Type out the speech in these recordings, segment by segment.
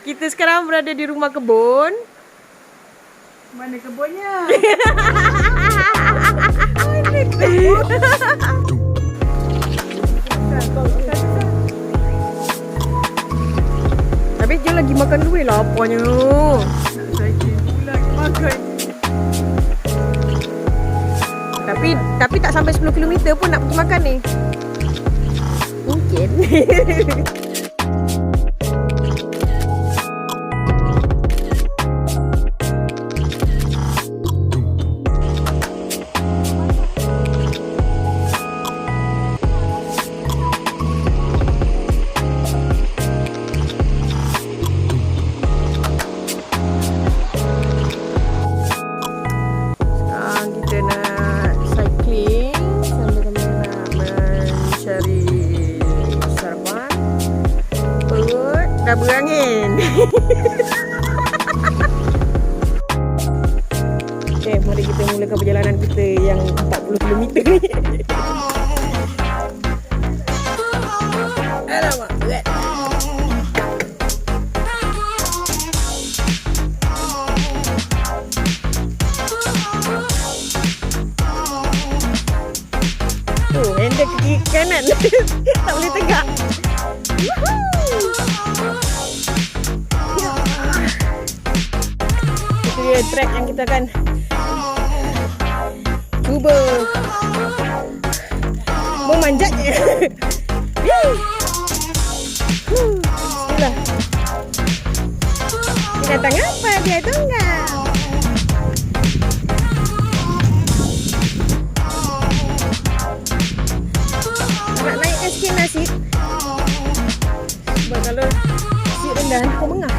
Kita sekarang berada di rumah kebun. Mana kebunnya? Tapi dia lagi makan dulu lah apanya. Saya pula makan. Tapi tak sampai 10 km pun nak pergi makan ni. Mungkin. Dah berangin. Okay, mari kita mulakan perjalanan kita yang 40 km ni. Alamak, berat. Oh, handle ke kiri kanan. Tak boleh tegak. Itu dia track yang kita akan cuba memanjatnya. Itulah. Dia datang apa? Dia tunggal. Nak naik eskin nasi. Sebab kalau nasi rendah kau mengah.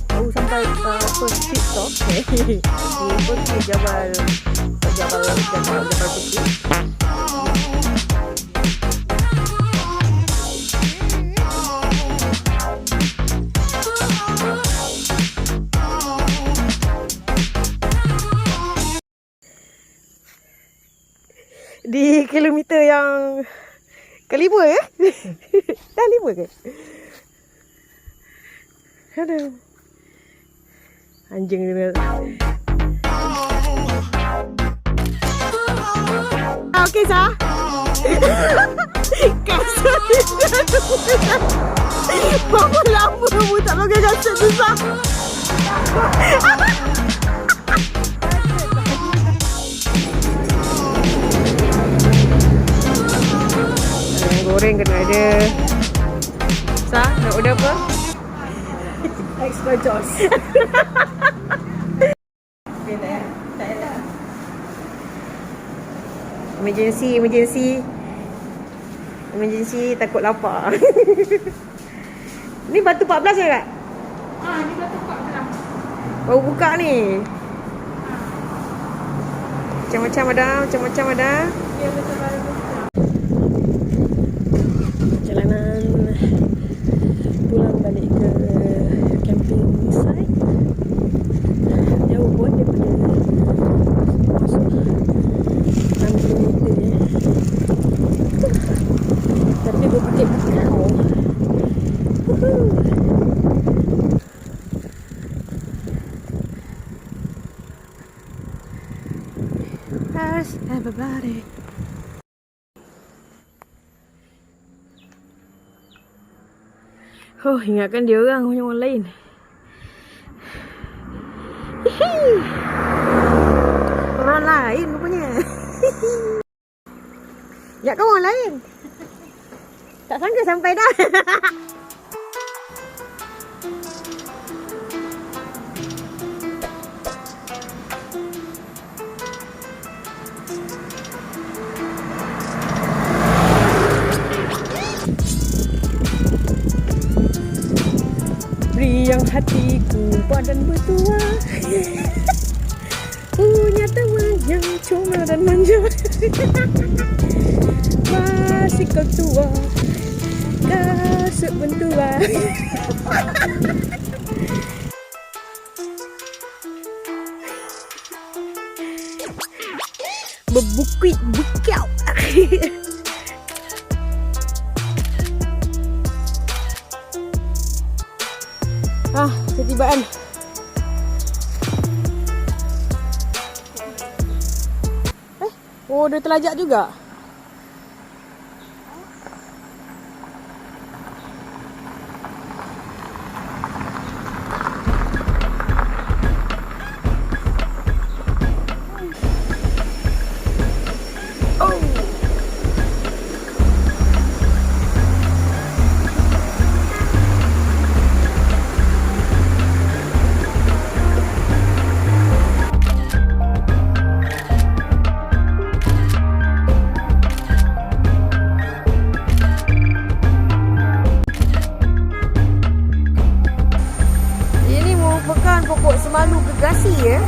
Baru sampai first pit stop. Ini pergi Jabal Putih. Di kilometer yang ke-5 ya? Dah 5 ke? Aduh. Anjing ni. Okey sah. Kasut ni. Berapa lama kamu tak pakai kasut tu sah? Goreng kena ada. Sah, nak order apa? Extra Joss. Emergency takut lapar. Ni batu 14 je kak? Ni batu 14. Baru buka ni. Macam-macam ada. Ya, betul baru buka. Perjalanan pulang balik ke camping site. Jauh pun daripada masuk 6 km je. Tapi berbukit kau. How's everybody? Oh, ingatkan dia orang punya orang lain. Hihi. Orang lain rupanya. Ingatkan orang lain. Tak sangka sampai dah. Riang hatiku badan bertua. Punya teman yang comel dan manja. Masih kau tua, kasut bentua. Berbukit bukau. dia terlajak juga. Pokok semalu gergasi ya.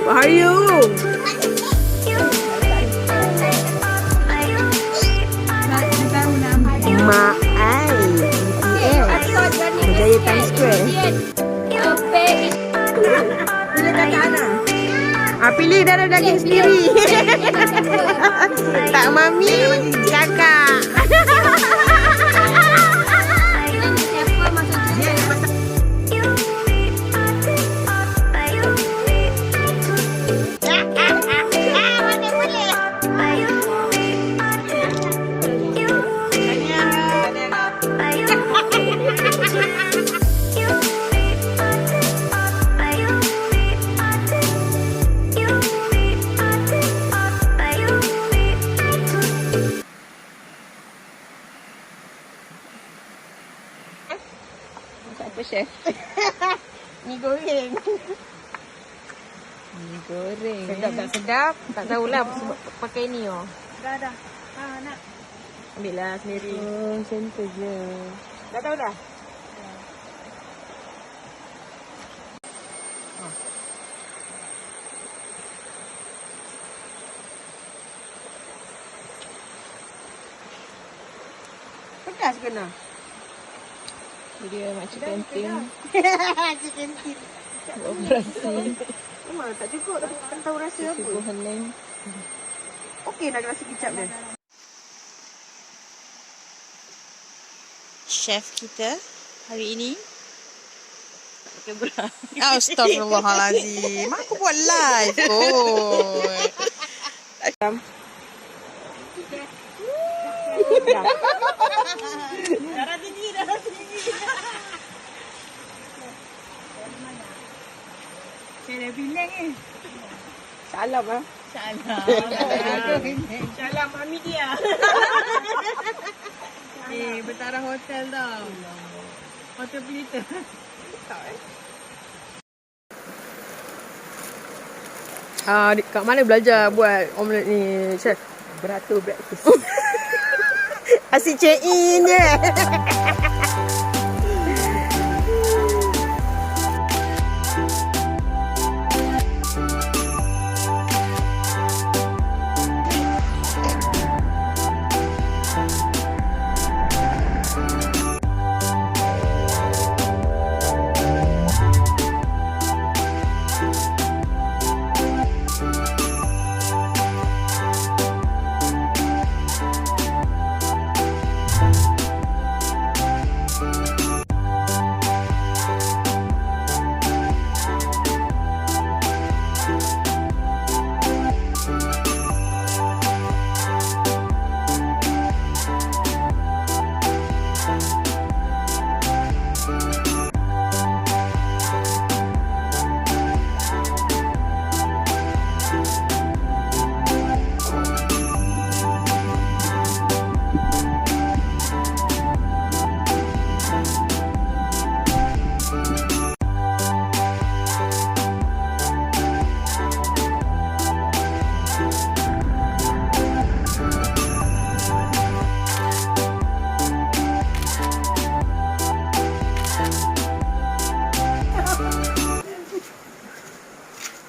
Bahaya. Mak ai BTS Berjaya Times Square. Pilih kakak Ana. Pilih darah daging sendiri. Tak mami, kakak. Apa chef? Mi goreng. Mi goreng. Sedap tak sedap? Tak tahulah sebab pakai ni oh. Dah. Nak. Ambil lah sendiri. Oh, macam tu je. Dah tahu dah? Pedas kena. Dia makcik kantin. Chicken tin. Operasi. Memang tak cukup tapi tak tahu rasa apa. Subuh hening. Okey nak rasa kicap dia. Chef kita hari ini pakai bra. Astagfirullahalazim. Aku buat live kot. Darah tinggi. Saya dah Penang ni. Salam ah. Salam mami dia. bertaraf hotel tau. Hotel pelita. Kat mana belajar buat omelette ni, chef? Beratur breakfast. Asyik check in je.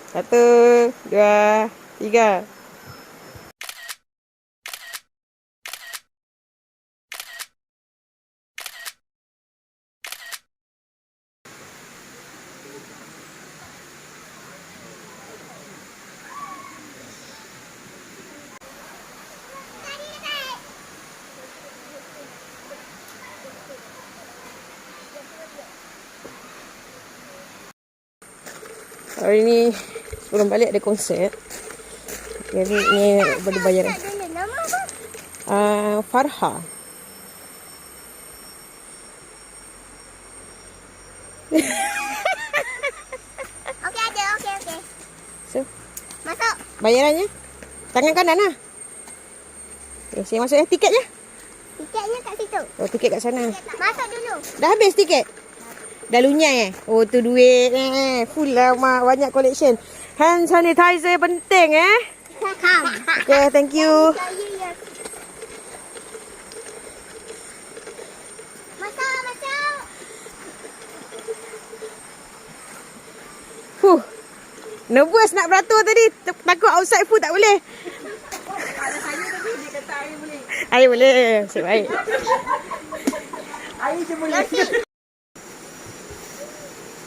Satu, dua, tiga. Hari ni sebelum balik ada konsert. Jadi ni boleh bayar. Nama apa? Farha. Okey ada, okey. So, Masuk. bayarannya tangan kanan lah. Okay, saya masuk tiketnya. Tiketnya kat situ. Oh, tiket kat sana. Masuk dulu. Dah habis tiket? Dah lunyai Oh, tu duit full lah, mak. Banyak collection. Hand sanitizer penting Come. Okay, thank you. Masuk. Nervous nak beratur tadi. Takut outside food tak boleh. Ada saya tadi dia kata air boleh. Air boleh. Nasib baik. Air je boleh.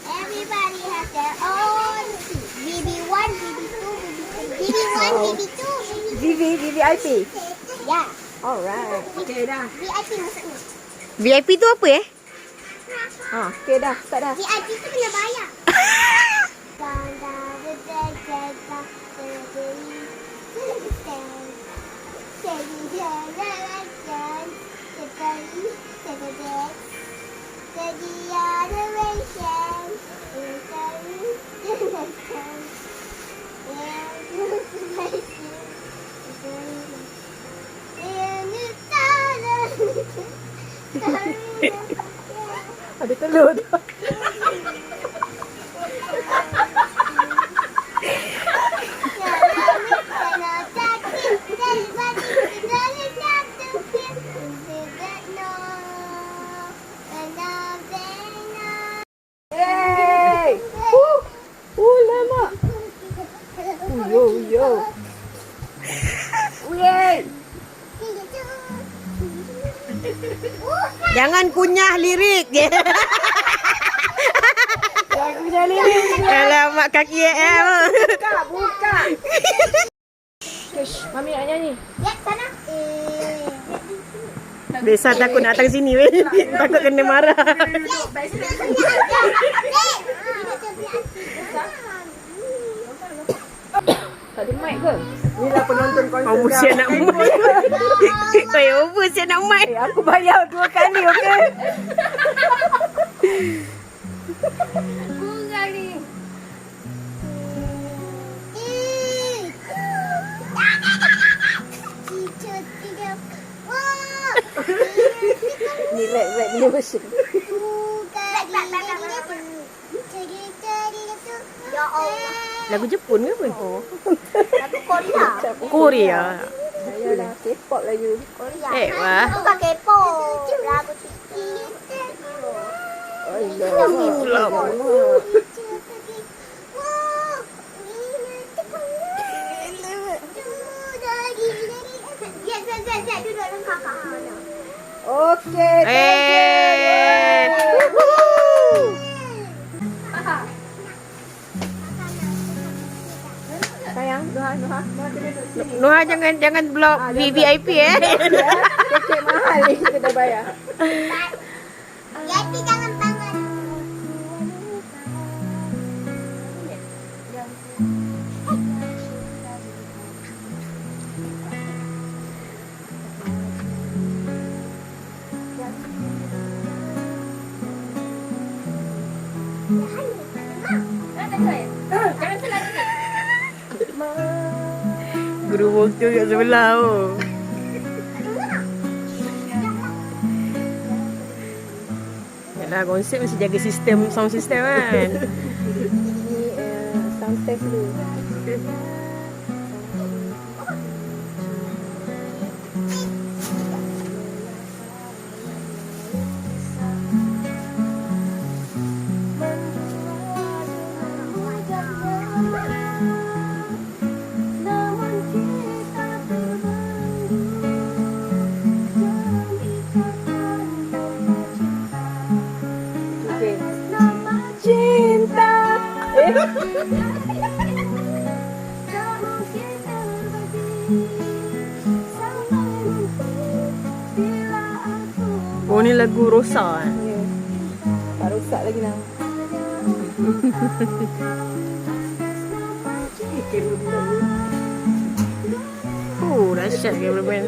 Everybody has their own seat. BB1, BB2, BB3. BB1, BB2, VIP. Ya. Alright. Okey dah. VIP maksudnya. VIP tu apa Okay dah. Start dah. VIP tu kena bayar. Ada telur tu. Jangan kunyah lirik je. Jangan kunyah lirik. Alamak kaki AM. Buka. Kesh, mami nak nyanyi. Ya, sana. Besar takut nak datang sini weh. Takut kena marah. Tak ada mic ke? Inilah penonton konser. Oh, Musia nak mic. Oi, over saya nak mic. Aku bayar 2 kali, okey? Kurang ni. Teacher tidak. Wah. punya version. Ya Allah. Lagu Jepun ke apa? Lagu Korea. Korea. Ayolah, K-pop lagi. Korea. Wah. Bukan K-pop. Lagu Titi. Duduk dengan kakak. Okey, Eh. sayang, Nuha. Nuha jangan blok VIP eh. Kek mahal ni kita dah bayar. Yati jangan tangan. Guru vokal kat sebelah tu. Yalah, konsep mesti jaga sistem, sound system kan. Ni sound test dulu. Okey. Cinta. Oh, ni lagu Rosa eh. Ya. Tak rosak lagi lah. Oh, dahsyat kameraman.